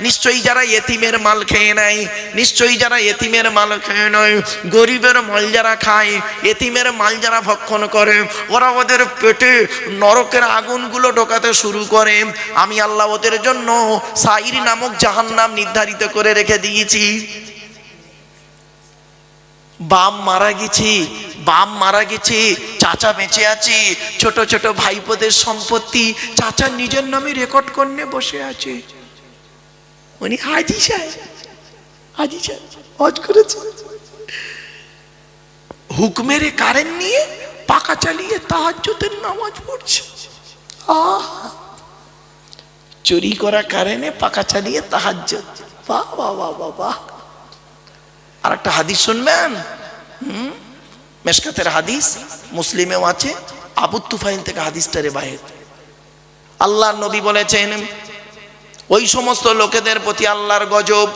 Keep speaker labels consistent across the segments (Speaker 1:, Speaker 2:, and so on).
Speaker 1: নিশ্চয়ই যারা এতিমের মাল খেয়ে নেয়, নিশ্চয়ই যারা এতিমের মাল খেয়ে নেয়, গরিবের মাল যারা খায়, এতিমের মাল যারা ভক্ষণ করে, ওরা ওদের পেটে নরকের আগুনগুলো ঢোকাতে শুরু করে। আমি আল্লাহ ওদের জন্য সাইর নামক জাহান্নাম নির্ধারিত করে রেখে দিয়েছি। বাপ মারা গেছে, চাচা বেঁচে আছে, ছোট ছোট ভাইপোদের সম্পত্তি চাচা নিজের নামে রেকর্ড করে বসে আছে। উনি হাজি সাহেব হজ করেছে, হুকমের কারেন্ট নিয়ে পাকা চালিয়ে তাহাজ্জুদের নামাজ পড়ছে। চুরি করা কারেন্টে পাকা চালিয়ে তাহাজ্জুদ। বাহ বাহ বাহ বাহ বাহ। আর একটা হাদিস শুনবেন, মেশকাতের হাদিস, মুসলিমেও আছে, আবু তুফাইল থেকে হাদিসটা রিওয়ায়াত। আল্লাহর নবী বলেছেন, ওই সমস্ত লোকেদের প্রতি আল্লাহর গজব,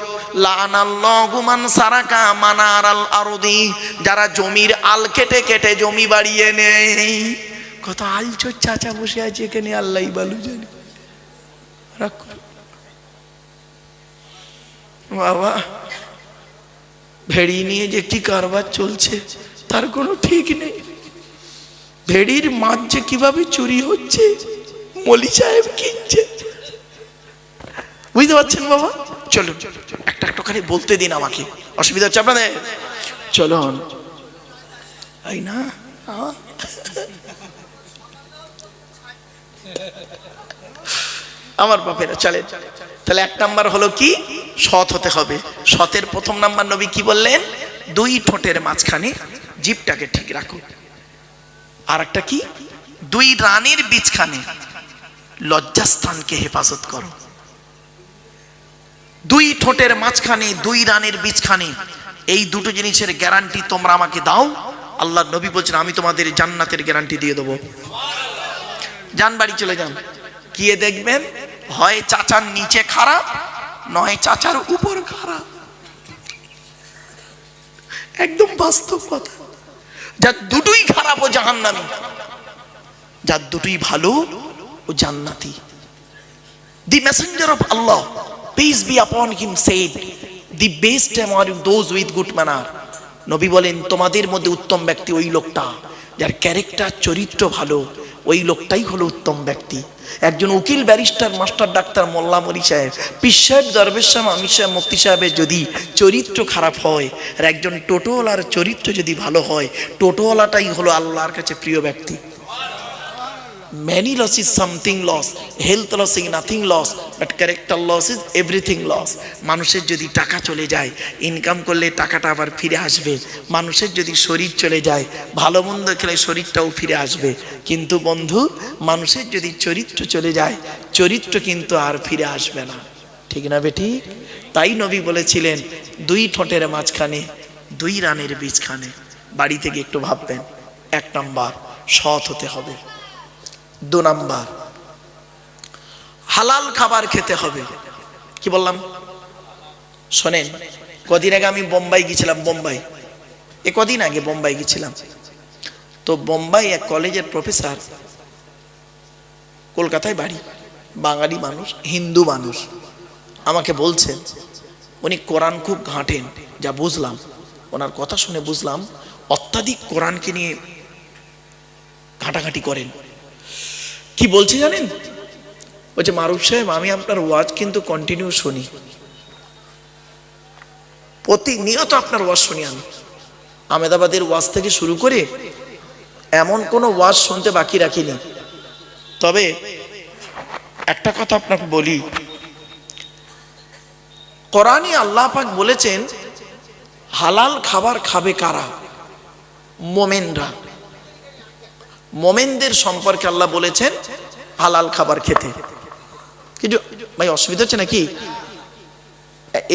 Speaker 1: লানাল্লাহু মান সারাকা মানারাল আরদি, যারা জমির আল কেটে কেটে জমি বাড়িয়ে নেয়। কত আলচোর চাচা বসে আছে এখানে, আল্লাহই ভালো জানে। বাবা, ভেড়ি নিয়ে যে কি কারবার চলছে তার কোনো ঠিক নেই। ভেড়ির মাছ যে কিভাবে চুরি হচ্ছে মলি সাহেব কিনছে, বুঝতে পারছেন বাবা? চলো একটা একটা করে বলতে দিন আমাকে, অসুবিধা হচ্ছে আপনাদের? চলুন, তাই না? আমার বাপেরা চলে। তাহলে এক নাম্বার হলো কি? সৎ হতে হবে। সতের প্রথম নাম্বার নবী কি বললেন? দুই ঠোঁটের মাঝখানে জিভটাকে ঠিক রাখো। আর একটা কি? দুই রানের বীজখানে লজ্জাস্থানকে হেফাজত করো। দুই ঠোঁটের মাঝখানে, দুই রানের বীজখানে, এই দুটো জিনিসের গ্যারান্টি তোমরা আমাকে দাও। আল্লাহ নবী বলছেন, আমি তোমাদের জান্নাতের গ্যারান্টি দিয়ে দেবো। যান বাড়ি চলে যান, গিয়ে দেখবেন হয় চাচার নিচে খারাপ, নয় চাচার উপর খারাপ। একদম বাস্তব কথা। যার দুটোই খারাপ ও জাহান্নামী, যার দুটোই ভালো ও জান্নাতি। The messenger of Allah, peace be upon him, said, the best among those with good manner. নবী বলেন, তোমাদের মধ্যে উত্তম ব্যক্তি ওই লোকটা যার ক্যারেক্টার, চরিত্র ভালো, ওই লোকটাই হলো উত্তম ব্যক্তি। একজন উকিল, ব্যারিস্টার, মাস্টার, ডাক্তার, মোল্লা, মলি সাহেব, পীর সাহেব, দরবেশ সাহেব, আমির সাহেব, মুফতি সাহেবের যদি চরিত্র খারাপ হয়, আর একজন টোটোওয়ালার চরিত্র যদি ভালো হয়, টোটোওয়ালাটাই হলো আল্লাহর কাছে প্রিয় ব্যক্তি। Many loss is something loss, health loss is nothing loss, but character loss is everything loss. মানুষের যদি টাকা চলে যায়, ইনকাম করলে টাকাটা আবার ফিরে আসবে। মানুষের যদি শরীর চলে যায়, ভালো মন্দ খেলে শরীরটাও ফিরে আসবে। কিন্তু বন্ধু, মানুষের যদি চরিত্র চলে যায়, চরিত্র কিন্তু আর ফিরে আসবে না। ঠিক না বেটি? তাই নবী বলেছিলেন, দুই ঠোঁটের মাঝখানে, দুই রানের বীজখানে। বাড়ি থেকে একটু ভাববেন। এক নাম্বার, সৎ হতে হবে। দু নাম্বার, হালাল খাবার খেতে হবে। কি বললাম শোনেন, কদিন আগে আমি বোম্বাই গেছিলাম। কদিন আগে বোম্বাই গেছিলাম। তো বোম্বাই এক কলেজের প্রফেসর, কলকাতায় বাড়ি, বাঙালি মানুষ, হিন্দু মানুষ, আমাকে বলছেন উনি কোরআন খুব ঘাঁটেন। যা বুঝলাম, ওনার কথা শুনে বুঝলাম অত্যাধিক কোরআনকে নিয়ে ঘাঁটাঘাঁটি করেন। কি বলছে জানেন? বলছে, মারুফ সাহেব, আমি আপনার ওয়াজ কিন্তু কন্টিনিউ শুনি, প্রতিনিয়ত আপনার ওয়াজ শুনি। আমি আহমেদাবাদের ওয়াজ থেকে শুরু করে এমন কোনো ওয়াজ শুনতে বাকি রাখিনি। তবে একটা কথা আপনাকে বলি, কোরআনে আল্লাহ পাক বলেছেন হালাল খাবার খাবে কারা? মোমেনরা। মোমেনদের সম্পর্কে আল্লাহ বলেছেন হালাল খাবার খেতে। কিন্তু ভাই অসুবিধা হচ্ছে নাকি?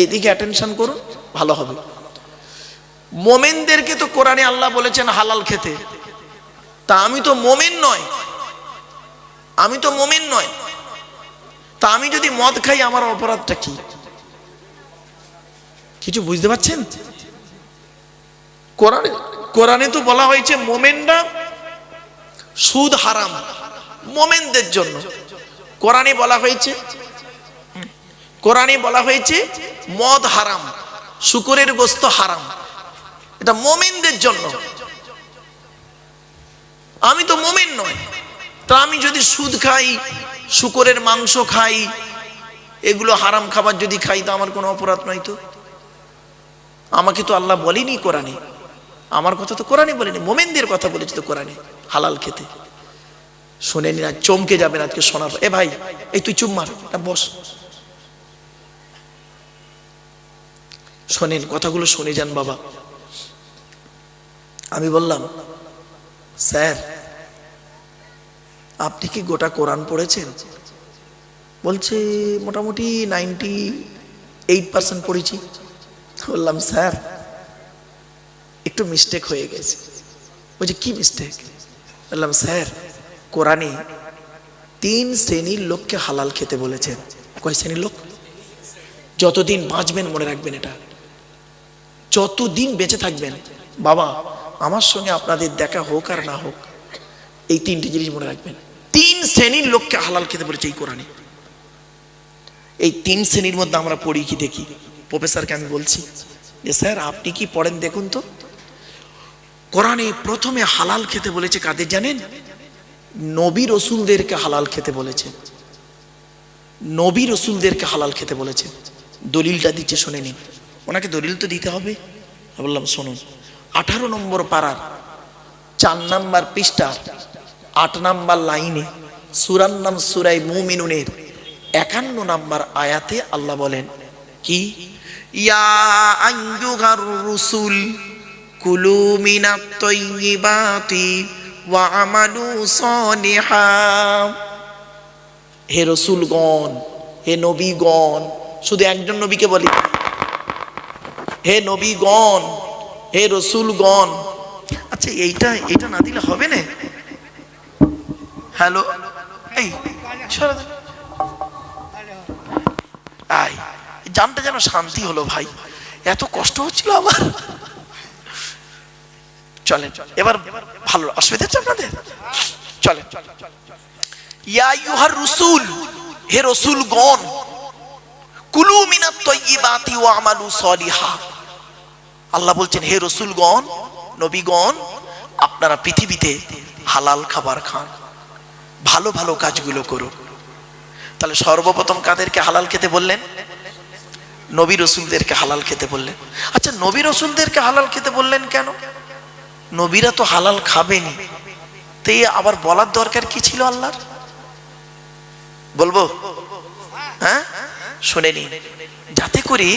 Speaker 1: এদিকে অ্যাটেনশন করুন, ভালো হবে। মোমেনদেরকে তো কোরআনে আল্লাহ বলেছেন হালাল খেতে। তা আমি তো মোমেন নয়, তা আমি যদি মদ খাই, আমার অপরাধটা কি? কিছু বুঝতে পারছেন? কোরআনে তো বলা হয়েছে মোমেনরা, সুদ হারাম মোমেনদের জন্য, কোরআনে বলা হয়েছে। কোরআনে বলা হয়েছে মদ হারাম, শুকরের গোশত হারাম, এটা মুমিনদের জন্য। আমি তো মুমিন নই, তা আমি যদি সুদ খাই, শুকরের মাংস খাই, এগুলো হারাম খাবার যদি খাই, তো আমার কোনো অপরাধ নয়। তো আমাকে তো আল্লাহ বলেনি কোরআনে, আমার কথা তো কোরআনে বলেনি, মুমিনদের কথা বলেছে তো কোরআনে হালাল খেতে। শুনে নিন, চমকে যাবেন আজকে শোনার। এ ভাই, এই তুই চুপ মার, বস, শোনেন কথাগুলো, শুনে যান বাবা। আমি বললাম, স্যার আপনি কি গোটা কোরআন পড়েছেন? বলছে মোটামুটি 98% পড়েছি। বললাম স্যার একটু মিস্টেক হয়ে গেছে। বলছে কি মিস্টেক? বললাম স্যার কোরআনে 3 শ্রেণীর লোককে হালাল খেতে বলেছেন। কয় শ্রেণীর লোক? যতদিন বাঁচবেন মনে রাখবেন, এটা যতদিন বেঁচে থাকবেন বাবা, আমার সঙ্গে আপনাদের দেখা হোক আর না হোক, এই 3টি জিনিস মনে রাখবেন। 3 শ্রেণীর লোককে হালাল খেতে বলেছে এই কোরআনে। এই 3 শ্রেণীর মধ্যে আমরা পড়ি কি দেখি। প্রফেসরকে আমি বলছি যে স্যার আপনি কি পড়েন দেখুন তো। কোরআনে প্রথমে হালাল খেতে বলেছে কাদের জানেন? নবী রসুলদেরকে হালাল খেতে বলেছে। নবী রসুলদেরকে হালাল খেতে বলেছে। দলিলটা দিচ্ছে, শুনে নিন। ওনাকে দলিল তো দিতে হবে। বললাম শুনুন, 18 নম্বর পারার 4 নম্বর পৃষ্ঠা 8 নম্বর লাইনে সূরার নাম সূরা মুমিনুনের 51 নম্বর আয়াতে আল্লাহ বলেন কি, ইয়া আইয়ুহার রুসুল কুলু মিনাত তাইয়্যিবাতি ওয়া আমালু সালিহা। হে রসুলগণ, হে নবীগণ, শুধু একজন নবীকে বলি, হে নবীগণ, হে রসুলগণ। আচ্ছা এইটা না দিলে হবে না? হ্যালো, এই জানটা যেন শান্তি হলো ভাই, এত কষ্ট হচ্ছিল আমার। চলেন এবার ভালো, অসুবিধা হচ্ছে আপনাদের? চলেন। ইয়া আইয়ুহার রসুল, হে রসুলগণ, কুলু মিনাত তাইয়্যিবাতি ওয়া আমালু সালিহা। আল্লাহ বলছেন হে রসুলগণ, নবীগণ, আপনারা পৃথিবীতে হালাল খাবার খান, ভালো ভালো কাজগুলো করুন। তাহলে সর্বপ্রথম কাদেরকে হালাল খেতে বললেন? নবী রসুলদেরকে হালাল খেতে বললেন। আচ্ছা নবী রসুলদেরকে হালাল খেতে বললেন কেন? নবীরা তো হালাল খাবেনি, তো আবার বলার দরকার কি ছিল আল্লাহর? বলবো? হ্যাঁ, শুনে নিন, যাতে করে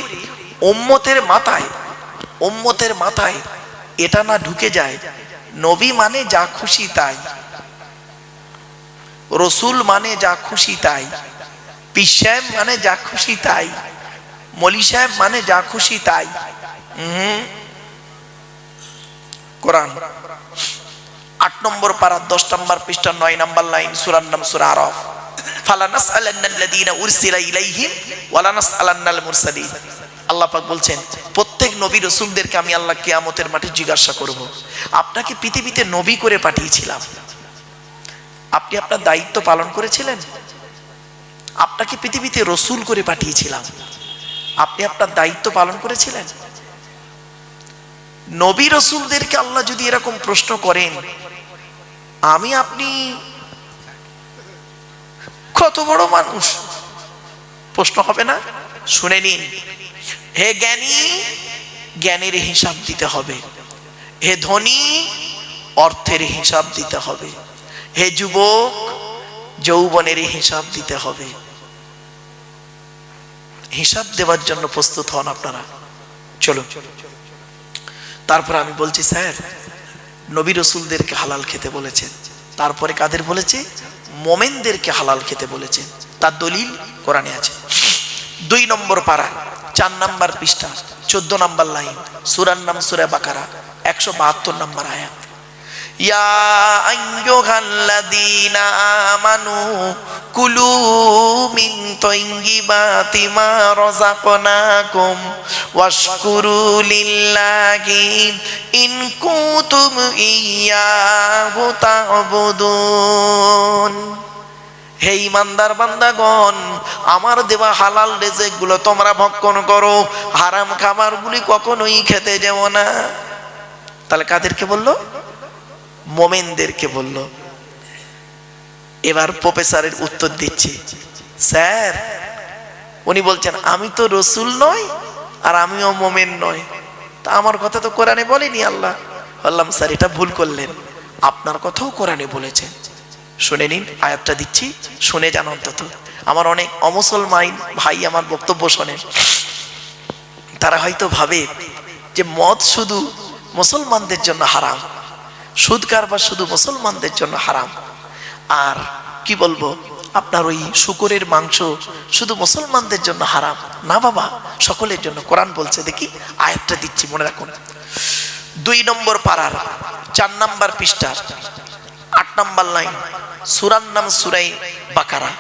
Speaker 1: উম্মতের মাথায় এটা না ঢুকে যায় নবী মানে যা খুশি তাই, রসুল মানে যা খুশি তাই, পীর সাহেব মানে যা খুশি তাই, মলি সাহেব মানে যা খুশি তাই। কোরআন 8 নম্বর পারা 10 নম্বর পৃষ্ঠা 9 নম্বর লাইন, সূরার নাম সূরা আরাফ, ফালানাসআলান্নাল্লাযীনা উরসিলা ইলাইহিম ওয়ালানাসআলান্নাল মুরসালিন। আল্লাহ পাক বলছেন প্রত্যেক নবী রসুলদেরকে আমি আল্লাহ কিয়ামতের মাঠে জিজ্ঞাসা করব, আপনাকে পৃথিবীতে নবী করে পাঠিয়েছিলাম, আপনি আপনার দায়িত্ব পালন করেছিলেন? আপনাকে পৃথিবীতে রসুল করে পাঠিয়েছিলাম, আপনি আপনার দায়িত্ব পালন করেছিলেন? নবী রসুলদেরকে আল্লাহ যদি এরকম প্রশ্ন করেন, আমি আপনি কত বড় মানুষ, প্রশ্ন হবে না? শুনে নিন, হে জ্ঞানী, জ্ঞানের হিসাব দিতে হবে। হে ধনী, অর্থের হিসাব দিতে হবে। হে যুবক, যৌবনের হিসাব দিতে হবে। হিসাব দেওয়ার জন্য প্রস্তুত হন আপনারা। চলো, তারপর আমি বলছি স্যার নবী রসুলদেরকে হালাল খেতে বলেছেন, তারপরে কাদের বলেছে? মোমেনদেরকে হালাল খেতে বলেছেন। তার দলিল কোরআনে আছে। 2 নম্বর পারা 4 নম্বর পৃষ্ঠা 14 নম্বর লাইন, সূরার নাম সূরা বাকারা 172 নম্বর আয়াত, ইয়া আইয়ুহাল্লাযীনা আমানু কুলু মিন তাইয়্যিবাতি মা রাযাকনাকুম ওয়াশকুরু লিল্লাহি ইন কুনতুম ইয়্যাহু তা'বুদুন। হে ইমানদার বান্দাগণ, আমার দেওয়া হালাল রিজিকগুলো তোমরা ভক্ষণ করো, হারাম খাবারগুলি কখনোই খেতে যেও না। তাহলে কাদেরকে বললো? মুমিনদেরকে বললো। এবার প্রফেসরের উত্তর দিচ্ছি। স্যার, উনি বলছেন আমি তো রসুল নই আর আমিও মুমিন নই, তা আমার কথা তো কোরআনে বলেনি আল্লাহ। বললাম স্যার এটা ভুল করলেন, আপনার কথাও কোরআনে বলেছেন। শুনে নিন, আয়াতটা দিচ্ছি, শুনে যান অন্তত। আমার অনেক অমুসলমান ভাই আমার বক্তব্য শোনেন, তারা হয়তো ভাবে যে মদ শুধু মুসলমানদের জন্য হারাম, সুদ কারবার শুধু মুসলমানদের জন্য হারাম, আর কি বলবো আপনার ওই শুকরের মাংস শুধু মুসলমানদের জন্য হারাম। না বাবা, সকলের জন্য। কোরআন বলছে, দেখি আয়াতটা দিচ্ছি, মনে রাখুন। 2 নম্বর পারার 4 নম্বর পৃষ্ঠার 8 নম্বর লাইন, সূরার নাম সূরা বাকারা,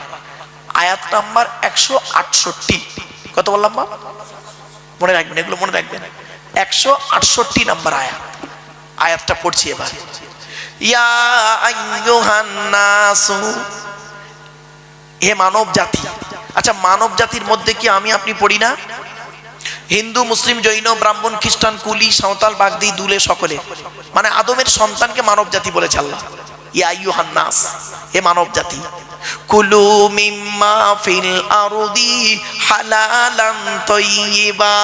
Speaker 1: আয়াত নাম্বার 168। কত বললাম বাবা? মনে রাখবেন, এগুলো মনে রাখবেন। 168 নম্বর আয়াত। আয়াতটা পড়ছি এবার। ইয়া আইয়ুহান নাসু, হে মানব জাতি। আচ্ছা, মানব জাতির মধ্যে কি আমি আপনি পড়ি না? হিন্দু, মুসলিম, জৈন, ব্রাহ্মণ, খ্রিস্টান, কুলি, সাঁওতাল, বাগদি, দুলে, সকলে, মানে আদমের সন্তানকে মানব জাতি বলেছে আল্লাহ। ইয়া আইয়ুহান নাস, হে মানব জাতি, কুলু মিম্মা ফিল আরদি হালালান তাইয়্যিবা,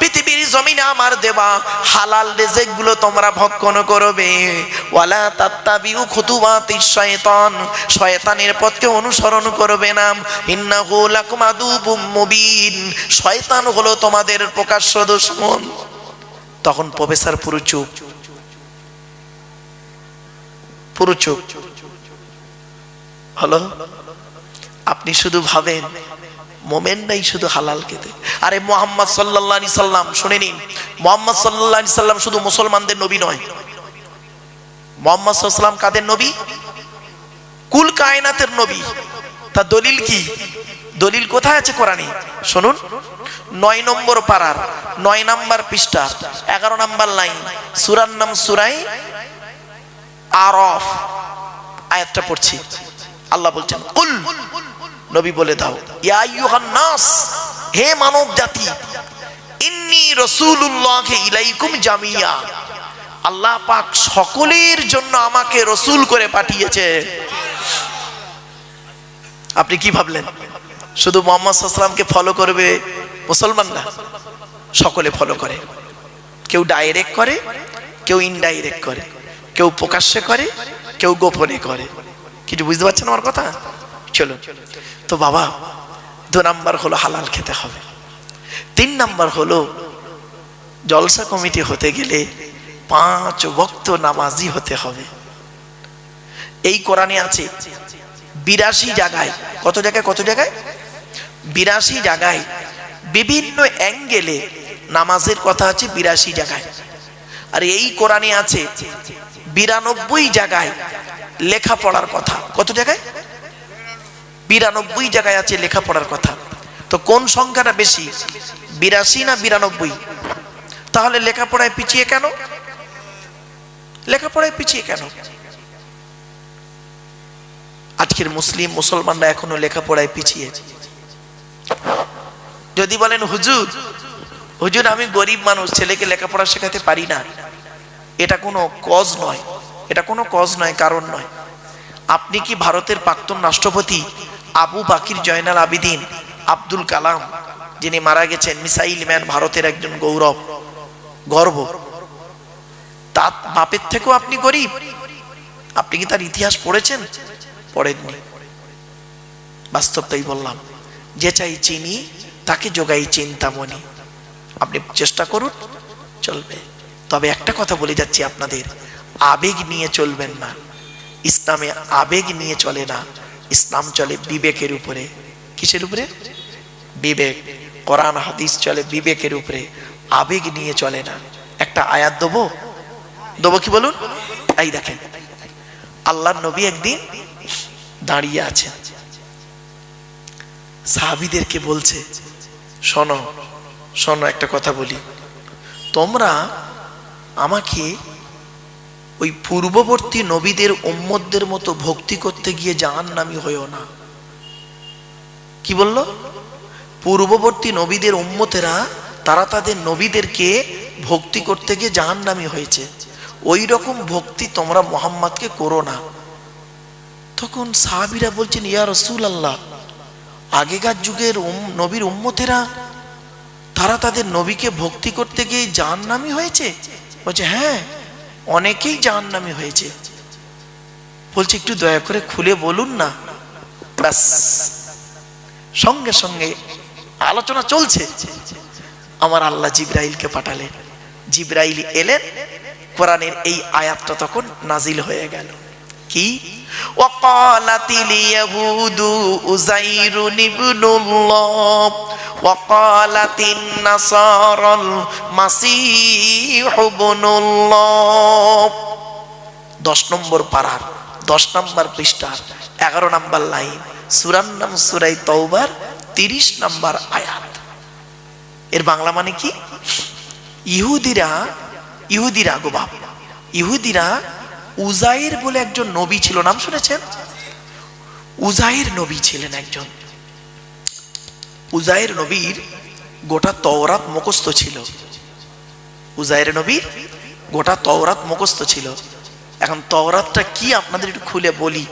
Speaker 1: পৃথিবীর জমিনে আমার দেওয়া হালাল রিজিকগুলো তোমরা ভক্ষণ করবে। ওয়ালা তাত্তাবিউ খুতুওয়াতিশ শায়তান, শয়তানের পথকে অনুসরণ করবে না। ইন্নাহু লাকুম আদুউম মুবিন, শয়তান হলো তোমাদের প্রকাশ্য দুশমন। তখন প্রফেসর পুরো চুপ, পুরো চুপ। হলো, আপনি শুধু ভাবেন মোমেনরাই শুধু হালাল খেতে। আরে মুহাম্মদ সাল্লাল্লাহু আলাইহি সাল্লাম, শুনে নিন, মুহাম্মদ সাল্লাল্লাহু আলাইহি সাল্লাম শুধু মুসলমানদের নবী নয়। মুহাম্মদ সাল্লাল্লাহু আলাইহি সাল্লাম কাদের নবী? কুল কায়নাতের নবী। তা দলিল কি? দলিল কোথায় আছে কোরআনে? শুনুন, 9 নম্বর পারার 9 নম্বর পৃষ্ঠা 11 নম্বর লাইন, সূরার নাম সূরা আরাফ, আয়াতটা পড়ছি। আল্লাহ বলছেন, কুল, নবী বলে দাও, ইয়া আইয়ুহান নাস, হে মানব জাতি, ইন্নী রাসূলুল্লাহি ইলাইকুম জামিয়া, আল্লাহ পাক সকলের জন্য আমাকে রসুল করে পাঠিয়েছে। আপনি কি ভাবলেন শুধু মুহাম্মদ সাল্লাল্লাহু আলাইহি সাল্লামকে ফলো করবে মুসলমানরা? সকলে ফলো করে, কেউ ডাইরেক্ট করে, কেউ ইনডাইরেক্ট করে, কেউ প্রকাশ্যে করে, কেউ গোপনে করে। কিছু বুঝতে পারছেন আমার কথা? চলো তো বাবা, 2 নাম্বার হলো হালাল খেতে হবে। 3 নাম্বার হলো জলসা কমিটি হতে গেলে 5 ওয়াক্ত নামাজি হতে হবে। এই কোরআনে আছে 82 জায়গায়, কত জায়গায়? কত জায়গায়? 82 জায়গায় বিভিন্ন অ্যাঙ্গেলে নামাজের কথা আছে 82 জায়গায়। আর এই কোরআনে আছে 92 জায়গায় লেখাপড়ার কথা। কত জায়গায়? 92 জায়গায় আছে লেখাপড়ার কথা। তো কোন সংখ্যাটা বেশি, 82 না 92? তাহলে লেখাপড়ায় পিছিয়ে কেন? লেখাপড়ায় পিছিয়ে কেন? আজকের মুসলমানরা এখনো লেখাপড়ায় পিছিয়ে। যদি বলেন হুজুর, হুজুর আমি গরিব মানুষ, ছেলেকে লেখাপড়া শেখাতে পারি না, এটা কোনো কজ নয়, এটা কোনো কজ নয়, কারণ নয়। আপনি কি ভারতের প্রাক্তন রাষ্ট্রপতি আবু বাকির জয়নাল আবিদিন আব্দুল কালাম, যিনি মারা গেছেন, মিসাইল ম্যান, ভারতের একজন গৌরব, গর্ব, তার বাপের থেকেও আপনি গরিব? আপনি কি তার ইতিহাস পড়েছেন? পড়েননি। বাস্তবটাই বললাম, যে চাই চিনি তাকে যোগাই চিন্তামণি। আপনি চেষ্টা করুন, চলবে। তবে একটা কথা বলে যাচ্ছি আপনাদের, আবেগ নিয়ে চলবেন না। ইসলামে আবেগ নিয়ে চলে না, ইসলাম চলে বিবেকের উপরে। কিসের উপরে? বিবেক। কোরআন হাদিস চলে বিবেকের উপরে, আবেগ নিয়ে চলে না। একটা আয়াত দেবো, কি বলুন? এই দেখেন, আল্লাহর নবী একদিন দাঁড়িয়ে আছেন, সাহাবীদেরকে বলছে, শোনো শোনো, একটা কথা বলি, তোমরা আমাকে ওই পূর্ববর্তী নবীদের উম্মতদের মতো ভক্তি করতে গিয়ে জাহান্নামী হইও না। কি বলল? পূর্ববর্তী নবীদের উম্মতেরা তারা তাদের নবীদেরকে ভক্তি করতে গিয়ে জাহান্নামী হয়েছে, ওই রকম ভক্তি তোমরা মুহাম্মদকে করো না। তখন সাহাবীরা বলছেন, ইয়া রাসূলুল্লাহ, আগেকার যুগের নবীর উম্মতেরা তারা তাদের নবীকে ভক্তি করতে গিয়ে জাহান্নামী হয়েছে? বলছে হ্যাঁ, অনেকেই জাহান্নামী হয়েছে। বলছে একটু দয়া করে খুলে বলুন না। ব্যাস, সঙ্গে সঙ্গে আলোচনা চলছে, আমার আল্লাহ জিবরাইলকে পাঠালেন। জিবরাইল এলেন, কোরআনের এই আয়াতটা তখন নাজিল হয়ে গেল। কি? ওয়াকালাতিল ইয়াহুদু উযাইরুন ইবনুল্লাহ ওয়াকালাতিন নাসারাল মাসীহু ইবনুল্লাহ। 10 নম্বর পারার 10 নম্বর পৃষ্ঠার 11 নম্বর লাইন, সূরার নাম সূরা তাওবার 30 নম্বর আয়াত। এর বাংলা মানে কি? ইহুদিরা গো বাপ, ইহুদিরা উজাইর বলে একজন নবী ছিল, নাম শুনেছেন? উজাইর নবী ছিলেন একজন। উজাইর নবীর গোটা তাওরাত মুখস্থ ছিল। উজাইর নবীর গোটা তাওরাত মুখস্থ ছিল। এখন তাওরাতটা কি আপনাদের একটু খুলে বলি।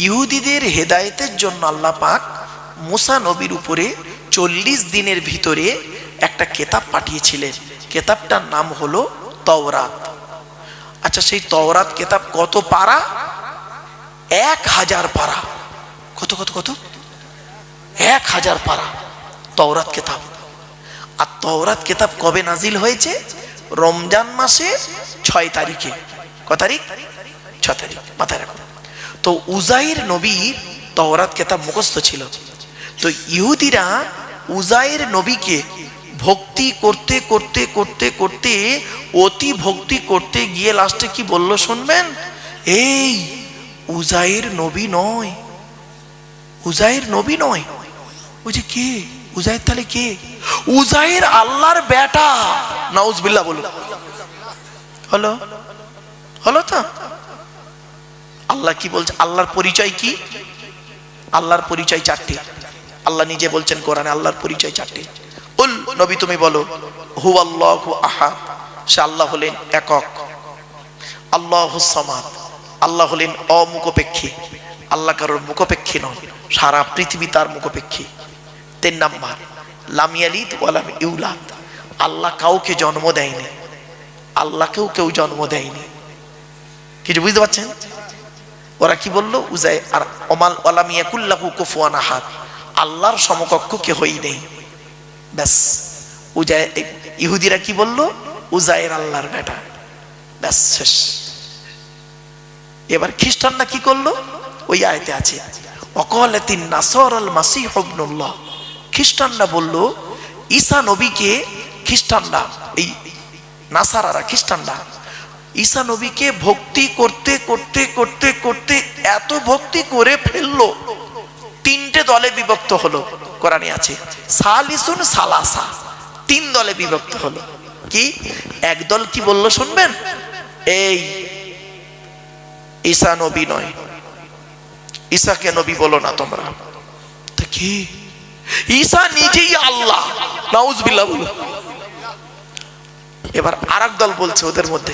Speaker 1: ইহুদিদের হেদায়েতের জন্য আল্লাহ পাক মুসা নবীর উপরে 40 দিনের ভিতরে একটা কিতাব পাঠিয়েছিলেন। কিতাবটার নাম হলো তাওরাত। আচ্ছা, সেই তাওরাত কিতাব কত পারা? 1000 পারা। কত কত কত? 1000 পারা তাওরাত কিতাব। আর তাওরাত কিতাব কবে নাজিল হয়েছে? রমজান মাসে 6 তারিখে। কত তারিখ? 6 তারিখ, মাথায় রাখুন। তো উজাইর নবীর তাওরাত কিতাব মুখস্থ ছিল। তো ইহুদিরা উজাইর নবীকে ভক্তি করতে করতে করতে করতে অতি ভক্তি করতে গিয়ে লাস্টে কি বলল শুনবেন? এই উজাইর নবী নয়, উজাইর নবী নয়। ওই যে কে? উজাইর তাহলে কে? উজাইর আল্লাহর বেটা। নাউজুবিল্লাহ বলুন। হলো হলো তো? আল্লাহ কি বলছে? আল্লাহর পরিচয় কি? আল্লাহর পরিচয় 4টি। আল্লাহ নিজে বলছেন কোরআনে, আল্লাহর পরিচয় 4টি। কুল, নবী তুমি বলো, হুয়াল্লাহু আহাদ, সে আল্লাহ হলেন একক। আল্লাহুস সামাদ, আল্লাহ হলেন অমুখপেক্ষী। আল্লাহ কারোর মুখপেক্ষী নন, সারা পৃথিবী তার মুখপেক্ষী। 3 নাম্বার, লাম ইয়ালিদ ওয়া লাম ইউলাদ, আল্লাহ কাউকে জন্ম দেয়নি, আল্লাহকেও কেউ জন্ম দেয়নি। কিছু বুঝতে পারছেন? ওরা কি বললো? উজাইর আর ওমাল ওয়া লাম ইয়াকুল লাহু কুফুয়ান আহাদ, আল্লাহর সমকক্ষ কেউই নেই। ব্যাস, উজাইর। ইহুদিরা কি বললো? উজাইর আল্লাহর বেটা। ব্যাস, শেষ। এবার খ্রিস্টানরা কি করলো? ওই আয়াতে আছে ওয়াকালাতিন নাসারাল মাসীহু ইবনুল্লাহ। খ্রিস্টানরা বললো ঈসা নবীকে, খ্রিস্টানরা এই নাসারারা খ্রিস্টানরা ঈসা নবীকে ভক্তি করতে করতে করতে করতে এত ভক্তি করে ফেললো, 3টে দলে বিভক্ত হলো। কোরআনে আছে সালিসুন সালাসা, 3 দলে বিভক্ত হলো। কি? এক দল কি বললো শুনবেন? এই ঈসা নবী নয়, ঈসাকে নবী বলো না তোমরা। তো কি? ঈসা নিজেই আল্লাহ। নাউজুবিল্লাহ বলো। এবার আরেক দল বলছে ওদের মধ্যে,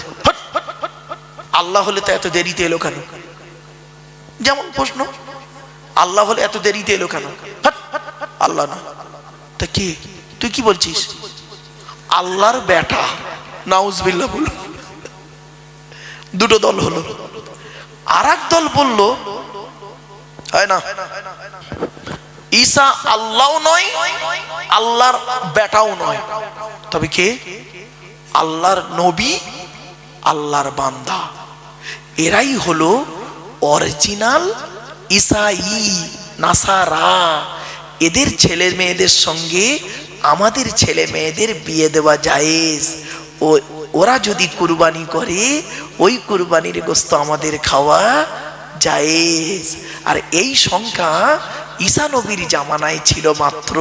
Speaker 1: আল্লাহ হলে তো এত দেরিতে এলো কেন? যেমন প্রশ্ন, আল্লাহ হলে এত দেরিতে এলো কেন? আল্লাহ না। তা কে? তুই কি বলছিস? আল্লাহর বেটা। নাউজুবিল্লাহ বলো। 2টো দল হলো। আরেক দল বলল না, ঈসা আল্লাহও নয়, আল্লাহর বেটাও নয়, তবে কে? আল্লাহর নবী, আল্লাহর বান্দা। এরাই হলো অরিজিনাল ঈসাই নাসারা। এদের ছেলে মেয়েদের সঙ্গে আমাদের ছেলে মেয়েদের বিয়ে দেওয়া জায়েজ। ওরা যদি কুরবানি করে, ওই কুরবানির গোশত আমাদের খাওয়া জায়েজ। আর এই সংখ্যা ঈসা নবীর জামানায় ছিল মাত্র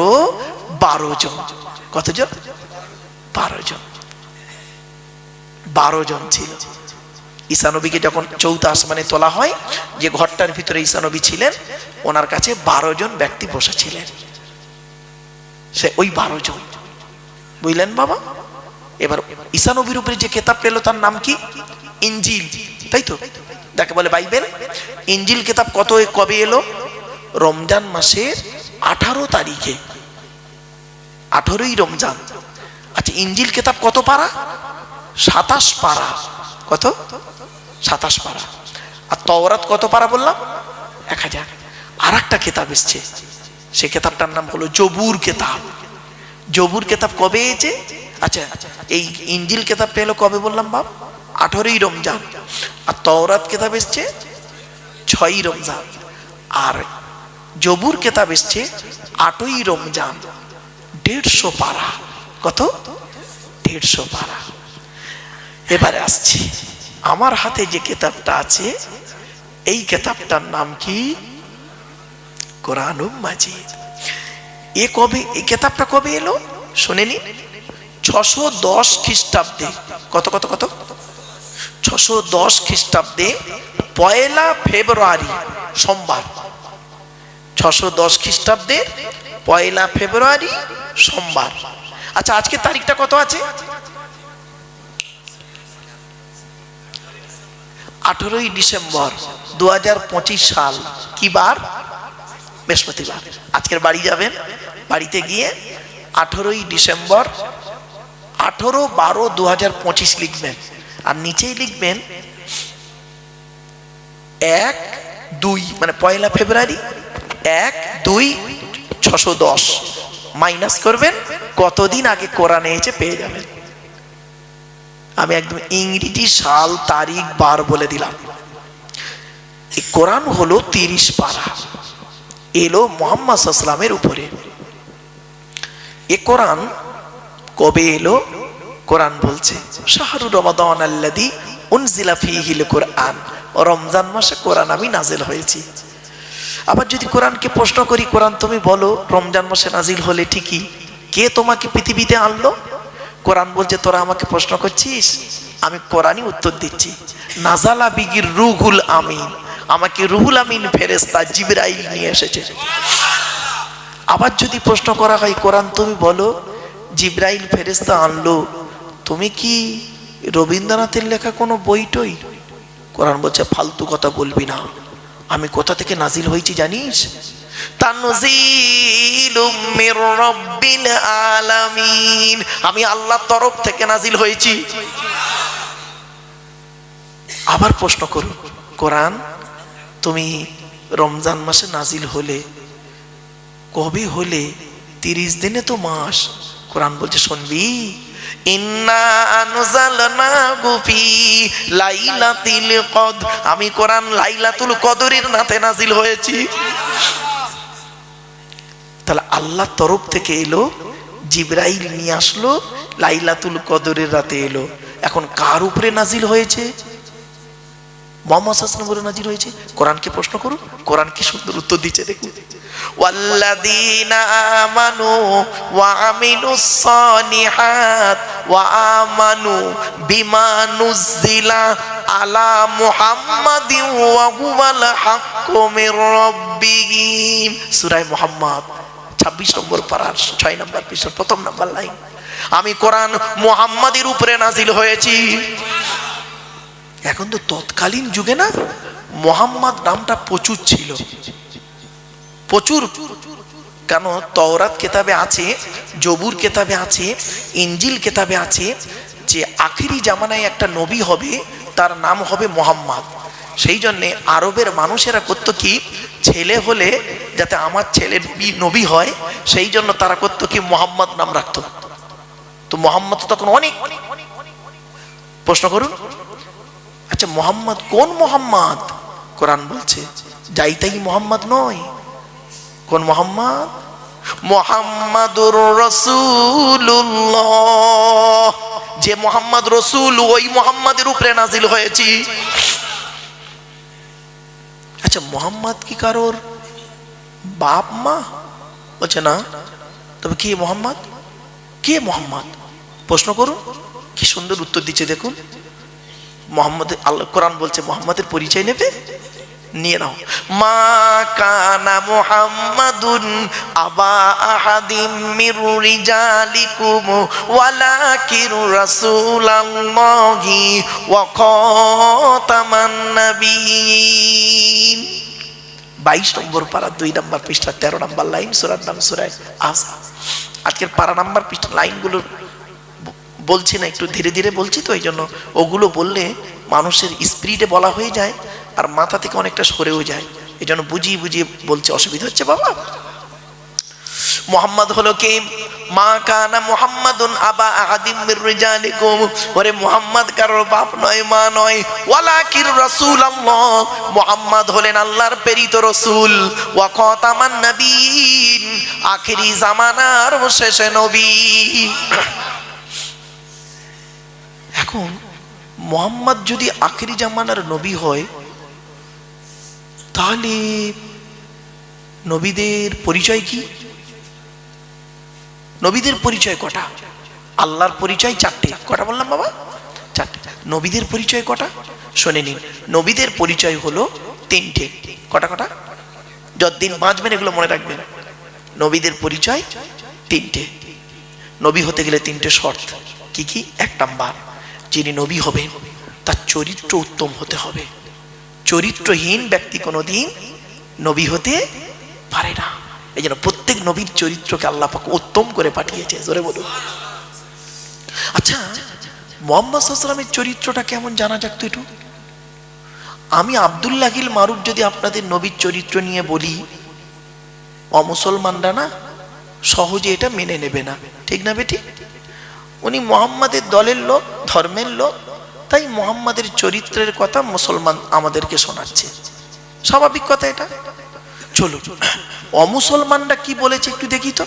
Speaker 1: 12 জন। কতজন? 12 জন। 12 জন ছিল। ঈসা নবীকে যখন চৌথা আসমানে তোলা হয়, যে ঘরটার ভিতরে ঈসা নবী ছিলেন, ওনার কাছে 12 জন ব্যক্তি বসেছিলেন। সে ওই 12 জন, বুঝলেন বাবা? এবার ঈসা নবীর উপরে যে কেতাব পেল তার নাম কি? ইনজিল, তাই তো? যাকে বলে বাইবেল। ইনজিল কেতাব কবে এলো? রমজান মাসের 18 তারিখে, 18ই রমজান। আচ্ছা, ইনজিল কেতাব কত পারা? 27 পারা। কত? 27 পারা। আর তওরাত কত পারা বললাম? 1000। আর একটা কেতাব এসছে, সে কেতাবটার নাম হলো জবুর কেতাব। জবুর কেতাব কবে এসেছে? আচ্ছা, এই ইনজিল কেতাবটা এলো কবে বললাম বাপ? 18ই রমজান। আর তওরাত কেতাব এসছে 6ই রমজান। আর জবুর কেতাব এসছে 8ই রমজান। 150 পারা। কত? 150 পারা। এবারে আসছি, আমার হাতে যে কেতাবটা আছে, এই কেতাবটার নাম কি? কোরআনুম মাজিদ। এই কেতাবটা কবে এলো শুনেনি? 610 খ্রিস্টাব্দে। কত কত কত? 610 খ্রিস্টাব্দে 1 ফেব্রুয়ারি, সোমবার। 610 খ্রিস্টাব্দে 1 ফেব্রুয়ারি, সোমবার। আচ্ছা, আজকে তারিখটা কত আছে? 18ই ডিসেম্বর 2025 সাল। কি বার? বৃহস্পতিবার। আজকের বাড়ি যাবেন, বাড়িতে গিয়ে 18ই ডিসেম্বর 18/12/2025 লিখবেন, আর নিচেই লিখবেন 1-2, মানে 1 ফেব্রুয়ারি 1-2-610 মাইনাস করবেন, কতদিন আগে কোরআন এসেছে পেয়ে যাবেন। আমি একদম ইংরেজি সাল, তারিখ, বার বলে দিলাম। এই কোরআন হলো 30 পারা, এলো মুহাম্মদ সাল্লাল্লাহু আলাইহি ওয়াসাল্লামের উপরে। এ কোরআন কবে এলো? কোরআন বলছে শাহরু রমাদান আল্লাযী উনজিলা ফীহিল কোরআন, রমজান মাসে কোরআন আমি নাজিল হয়েছি। আবার যদি কোরআনকে প্রশ্ন করি, কোরআন তুমি বলো রমজান মাসে নাজিল হলে ঠিকই, কে তোমাকে পৃথিবীতে আনলো? কোরআন বলছে তোরা আমাকে প্রশ্ন করছিস, আমি কোরআনই উত্তর দিচ্ছি। নাজালা বিগির রুহুল আমিন, আমাকে রুহুল আমিন ফেরেশতা জিবরাইল নিয়ে এসেছে। আবার যদি প্রশ্ন করা হয়, কোরআন তুমি বলো জিবরাইল ফেরেশতা আনলো, তুমি কি রবীন্দ্রনাথের লেখা কোনো বইটই? কোরআন বলছে ফালতু কথা বলবি না, আমি কোথা থেকে নাজিল হয়েছি জানিস? তানজিলুম মির রাব্বিল আলামিন, আমি আল্লাহর তরফ থেকে নাজিল হয়েছি। আবার প্রশ্ন করুন, কোরআন তুমি রমজান মাসে নাজিল হলে কবে হলে? 30 দিনে তো মাস। কোরআন বলছে শুনবি, ইন্না আনজালনাহু ফি লাইলাতিল কদর, আমি কোরআন লাইলাতুল কদরের রাতে নাজিল হয়েছি। তাহলে আল্লাহর তরফ থেকে এলো, জিবরাইল নিয়ে আসলো, লাইলাতুল কদরের রাতে এলো। এখন কার উপরে নাজিল হয়েছে? মুহাম্মদ সাল্লাল্লাহু আলাইহি ওয়াসাল্লামের নাজিল হয়েছে। কোরআনকে প্রশ্ন করুন, কোরআন কি সুন্দর উত্তর দিচ্ছে দেখুন। ওয়াল্লাযীনা আমানু ওয়া আমিলুস সালিহাত ওয়া আমানু বিমা নুজিলা আলা মুহাম্মাদিন ওয়া হুয়াল হাক্কু মির রাব্বিহিম। সূরা মুহাম্মদ 26 নম্বর পারার 6 নম্বর পৃষ্ঠার প্রথম নম্বর লাইন। আমি কোরআন মুহাম্মাদের উপরে নাজিল হয়েছি। এখন তো তৎকালীন যুগে না মুহাম্মদ নামটা প্রচুর ছিল, প্রচুর। কেন? তওরাত কেতাবে আছে, জবুর কেতাবে আছে, ইনজিল কেতাবে আছে যে আখিরি জামানায় একটা নবী হবে, তার নাম হবে মুহাম্মদ। সেই জন্যে আরবের মানুষেরা করতো কি, ছেলে হলে যাতে আমার ছেলে নবী হয়, সেই জন্য তারা করতো কি মুহাম্মদ নাম রাখতো। তো মুহাম্মদ তখন অনেক। প্রশ্ন করুন, আচ্ছা মুহাম্মদ কোন মুহাম্মদ? কোরআন বলছে যাই তাই মুহাম্মদ নয়। কোন মুহাম্মদ? মুহাম্মাদুর রাসূলুল্লাহ, যে মুহাম্মদ রাসূল, ওই মুহাম্মাদের উপরে নাজিল হয়েছি। আচ্ছা মুহাম্মদ কি কারোর বাপ মা? বলছে না। তবে কে মুহাম্মদ? কে মুহাম্মদ? প্রশ্ন করুন, কি সুন্দর উত্তর দিচ্ছে দেখুন। মোহাম্মদ, আল্লাহ কোরআন বলছে মোহাম্মদের পরিচয় নেবে, নিয়ে নাও। মা কানা মুহাম্মাদুন আবা আহাদিম মির রিজালিকুম ওয়ালাকিন রাসূলুল্লাহি ওয়া খাতামান নাবিয়্যিন। 22 নম্বর পারা 2 নম্বর পৃষ্ঠা 13 নম্বর লাইন, সূরার নাম সূরা আহজাব। আজকের পারা নাম্বার পৃষ্ঠা লাইনগুলো বলছি না, একটু ধীরে ধীরে বলছি তো, এই জন্য ওগুলো বললে মানুষের স্পিরিটে বলা হয়ে যায় আর মাথা থেকে অনেকটা সরেও যায়, এই জন্য বুঝিয়ে বুঝিয়ে বলছে, অসুবিধা হচ্ছে বাবা। মুহাম্মদ হলো কে? মা কানা মুহাম্মাদুন আবা আহাদিম মির রিজালিকুম, ওরে মুহাম্মদ কারোর বাপ নয়, মা নয়। ওয়ালাকিন রাসূলুল্লাহ, মুহাম্মদ হলেন আল্লাহর প্রেরিত রাসূল। ওয়া খাতামান নবিয়্যিন, আখিরি জামানার শেষ নবী। এখন মুহাম্মদ যদি আখিরি জামানার নবী হয়, তাহলে নবীদের পরিচয় কি? নবীদের পরিচয় কটা? আল্লাহর পরিচয় 4টে। কটা বললাম বাবা? 4টে। নবীদের পরিচয় কটা? শুনে নিন। নবীদের পরিচয় হলো 3টে। কটা কটা? যতদিন বাঁচবেন এগুলো মনে রাখবেন। নবীদের পরিচয় 3টে। নবী হতে গেলে 3টে শর্ত। কি কি? 1 নাম্বার, যিনি নবী হবেন তার চরিত্র উত্তম হতে হবে। চরিত্রহীন ব্যক্তি কোনোদিন নবী হতে পারে না। এই জন্য প্রত্যেক নবীর চরিত্রকে আল্লাহ পাক উত্তম করে পাঠিয়েছে। জোরে বলুন। আচ্ছা, মুহাম্মদ সাল্লাল্লাহু আলাইহি ওয়াসাল্লামের চরিত্রটা কেমন জানা যাক তো একটু। আমি আব্দুল্লাহিল মারুফ যদি আপনাদের নবীর চরিত্র নিয়ে বলি, অমুসলমানরা না সহজে এটা মেনে নেবে না, ঠিক না বেটি? উনি মুহাম্মাদের দলের লোক, ধর্মের লোক, তাই মুহাম্মাদের চরিত্রের কথা মুসলমান আমাদেরকে শোনাচ্ছে, স্বাভাবিক কথা এটা। চলো, অমুসলমানরা কি বলেছে একটু দেখি তো।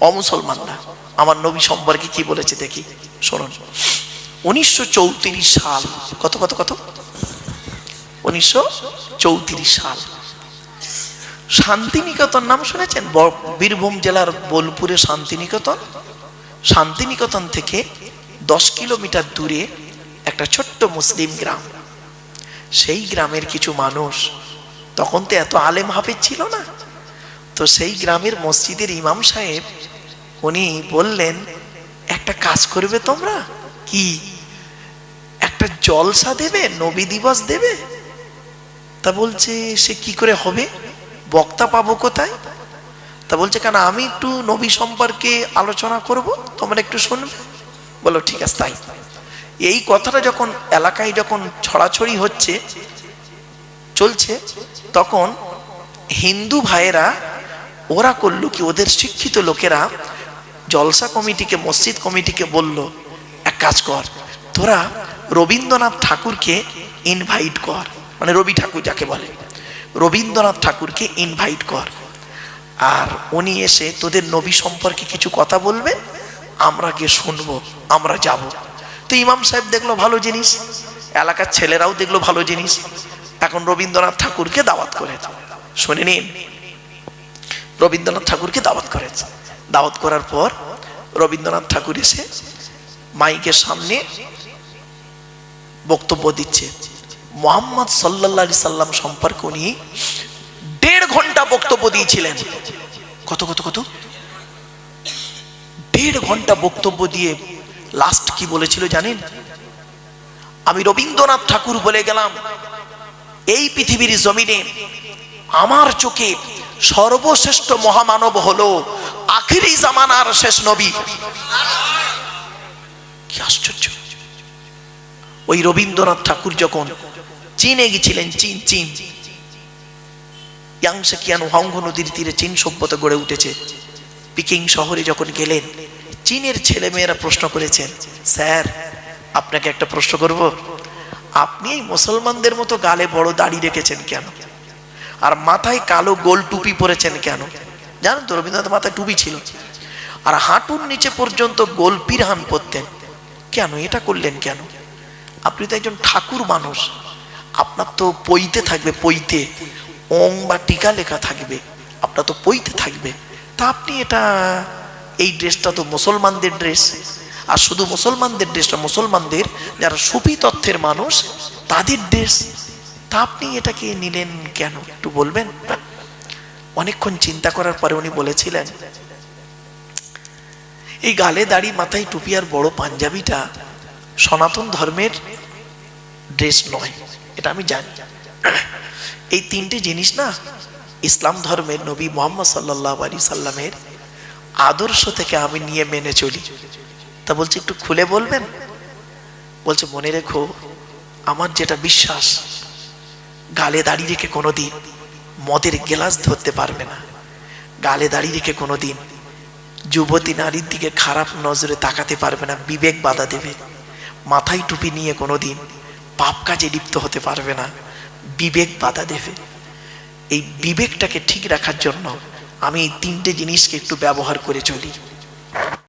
Speaker 1: অমুসলমানরা আমার নবী সম্পর্কে কি বলেছে দেখি, শুনুন। 1934 সাল, কত কত কত 1934 সাল, শান্তিনিকেতন নাম শুনেছেন? বীরভূম জেলার বোলপুরে শান্তিনিকেতন। শান্তিনিকেতন থেকে 10 কিলোমিটার দূরে একটা ছোট্ট মুসলিম গ্রাম। সেই গ্রামের কিছু মানুষ, তখন তো এত আলেম হাফেজ ছিল না, তো সেই গ্রামের মসজিদের ইমাম সাহেব উনি বললেন, একটা কাজ করবে তোমরা, কি একটা জলসা দেবে, নবী দিবস দেবে। তা বলছে সে কি করে হবে, বক্তা পাবো কোথায়? তা বলছে কেন, আমি একটু নবী সম্পর্কে আলোচনা করব, তোমরা একটু শুনবে। বলো ঠিক আছে তাই। এই কথাটা যখন এলাকায় যখন ছড়াছড়ি হচ্ছে চলছে, তখন হিন্দু ভাইয়েরা ওরা করলো কি, ওদের শিক্ষিত লোকেরা জলসা কমিটিকে, মসজিদ কমিটিকে বলল, এক কাজ কর, তোরা রবীন্দ্রনাথ ঠাকুরকে ইনভাইট কর, মানে রবি ঠাকুর যাকে বলে, রবীন্দ্রনাথ ঠাকুরকে ইনভাইট কর, আর উনি এসে তোদের নবী সম্পর্কে কিছু কথা বলবেন, আমরা গিয়ে শুনবো, আমরা যাব। তো ইমাম সাহেব দেখলো ভালো জিনিস, এলাকার ছেলেরাও দেখলো ভালো জিনিস, এখন রবীন্দ্রনাথ ঠাকুরকে দাওয়াত করেছে। শুনে নিন, রবীন্দ্রনাথ ঠাকুরকে দাওয়াত করেছে। দাওয়াত করার পর রবীন্দ্রনাথ ঠাকুর এসে মাইকের সামনে বক্তব্য দিচ্ছে। মুহাম্মদ সাল্লাল্লাহু আলাইহি সাল্লাম সম্পর্কে উনি 1.5 ঘন্টা বক্তব্য দিয়েছিলেন। কত কত কত 1.5 ঘন্টা বক্তব্য দিয়ে লাস্ট কি বলেছিল জানেন? আমি রবীন্দ্রনাথ ঠাকুর বলে গেলাম, এই পৃথিবীর জমিনে আমার চোখে সর্বশ্রেষ্ঠ মহামানব হলো আখিরি জামানার শেষ নবী। কি আশ্চর্য! ওই রবীন্দ্রনাথ ঠাকুর যখন চীনে গেছিলেন, চীন ইয়াংসে কিয়ান হাংহ নদীর তীরে চীন সভ্যতা গড়ে উঠেছে। পিকিং শহরে যখন গেলেন, চীনের ছেলেমেয়েরা প্রশ্ন করেছেন, স্যার আপনাকে একটা প্রশ্ন করব, আপনি এই মুসলমানদের মতো গালে বড় দাড়ি রেখেছেন কেন, আর মাথায় কালো গোল টুপি পরেছেন কেন? জানেন তো রবীন্দ্রনাথ মাথায় টুপি ছিল, আর হাঁটুর নিচে পর্যন্ত গোল পিরহান পরতেন কেন? এটা করলেন কেন? আপনি তো একজন ঠাকুর মানুষ, আপনার তো পইতে থাকবে, পইতে ওং বা টিকা লেখা থাকবে, আপনার তো পইতে থাকবে, তা আপনি এটা, এই ড্রেসটা তো মুসলমানদের ড্রেস, আর শুধু মুসলমানদের ড্রেসটা মুসলমানদের যারা সুফি তত্ত্বের মানুষ তাদের ড্রেস, তা আপনি এটাকে নিলেন কেন একটু বলবেন? অনেকক্ষণ চিন্তা করার পরে উনি বলেছিলেন, এই গালে দাড়ি মাথায় টুপি আর বড় পাঞ্জাবিটা সনাতন ধর্মের ড্রেস নয়, এটা আমি জানি। এই তিনটে জিনিস না ইসলাম ধর্মের নবী মুহাম্মদ সাল্লাল্লাহু আলাইহি সাল্লামের আদর্শ থেকে আমি নিয়ে মেনে চলি। তা বলছি একটু খুলে বলবেন? বলছে মনে রেখো, আমার যেটা বিশ্বাস, গালে দাড়ি রেখে কোনোদিন মদের গ্লাস ধরতে পারবে না, গালে দাড়ি রেখে কোনোদিন যুবতী নারীর দিকে খারাপ নজরে তাকাতে পারবে না, বিবেক বাধা দেবে। মাথায় টুপি নিয়ে কোনোদিন পাপ কাজে লিপ্ত হতে পারবে না, বিবেক বাধা দেবে। এই বিবেকটাকে ঠিক রাখার জন্য আমি এই তিনটে জিনিসকে একটু ব্যবহার করে চলি।